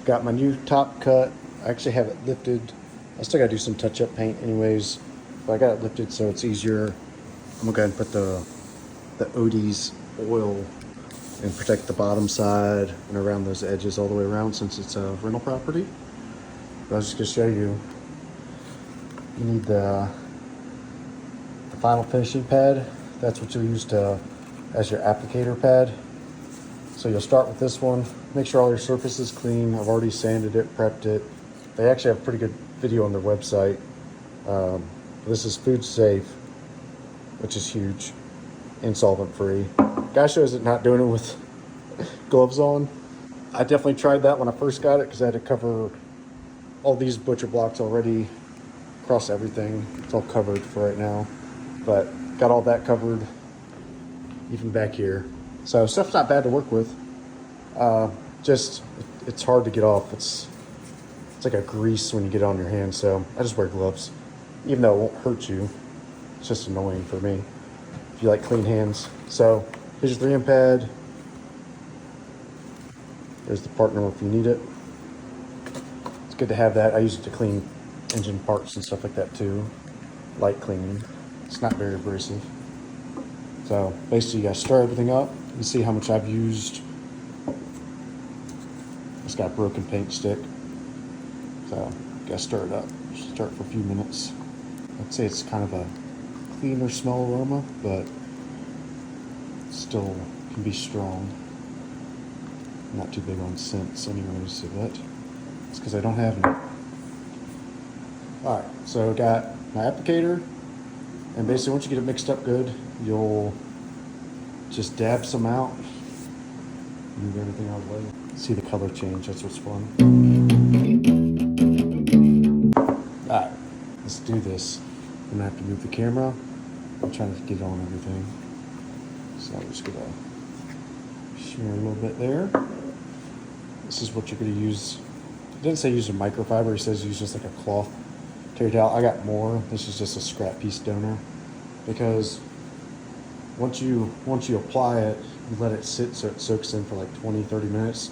I've got my new top cut. I actually have it lifted. I still gotta do some touch-up paint anyways, but I got it lifted so it's easier. I'm gonna go ahead and put the Odie's oil and protect the bottom side and around those edges all the way around since it's a rental property. But I was just gonna show you. You need the final finishing pad. That's what you'll use as your applicator pad. So you'll start with this one. Make sure all your surface is clean. I've already sanded it, prepped it. They actually have a pretty good video on their website. This is food safe, which is huge, and solvent free. Guy shows it not doing it with gloves on. I definitely tried that when I first got it because I had to cover all these butcher blocks already across everything. It's all covered for right now, but got all that covered, even back here. So stuff's not bad to work with. Just it's hard to get off. It's like a grease when you get it on your hands. So I just wear gloves, even though it won't hurt you. It's just annoying for me if you like clean hands. So here's your 3M pad. There's the part number if you need it. It's good to have that. I use it to clean engine parts and stuff like that too. Light cleaning. It's not very abrasive. So basically you gotta stir everything up. You can see how much I've used. It's got a broken paint stick. So you gotta stir it up. Stir it for a few minutes. I'd say it's kind of a cleaner smell aroma, but still can be strong. I'm not too big on scents anyways, but it's because I don't have any. Alright, so I got my applicator, and basically once you get it mixed up good, you'll just dab some out, move everything out of the way. See the color change, that's what's fun. Alright, let's do this. I'm gonna have to move the camera. I'm trying to get on everything. So I'm just gonna shimmer a little bit there. This is what you're gonna use. It doesn't say use a microfiber, it says use just like a cloth terry towel. I got more. This is just a scrap piece donor. Because once you apply it, you let it sit so it soaks in for like 20, 30 minutes,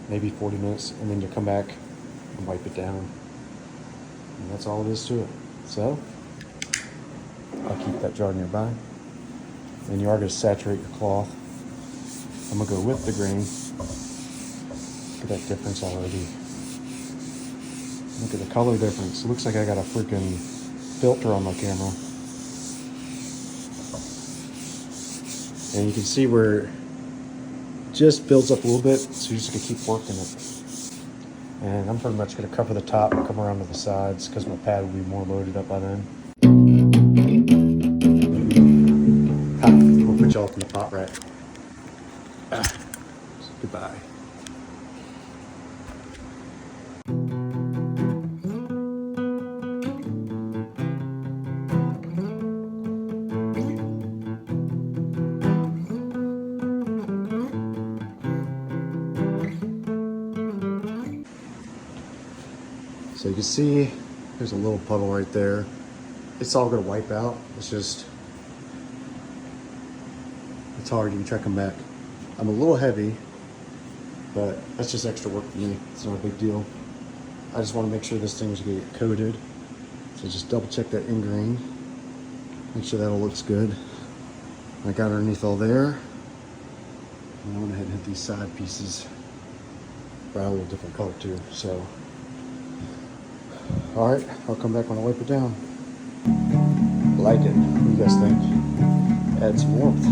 maybe 40 minutes, and then you come back and wipe it down. And that's all it is to it. So I'll keep that jar nearby. And you are going to saturate your cloth. I'm going to go with the grain. Look at that difference already. Look at the color difference. It looks like I got a freaking filter on my camera. And you can see where it just builds up a little bit, so you're just going to keep working it. And I'm pretty much going to cover the top and come around to the sides because my pad will be more loaded up by then. We'll put you all in the pot rack. Goodbye. So you can see there's a little puddle right there. It's all gonna wipe out. It's hard, you can try to come back. I'm a little heavy, but that's just extra work for me. It's not a big deal. I just wanna make sure this thing's gonna get coated. So just double check that ingrain. Make sure that all looks good. I got underneath all there. And I went ahead and hit these side pieces. But a little different color too, so. All right, I'll come back when I wipe it down. Like it. What do you guys think? Add some warmth.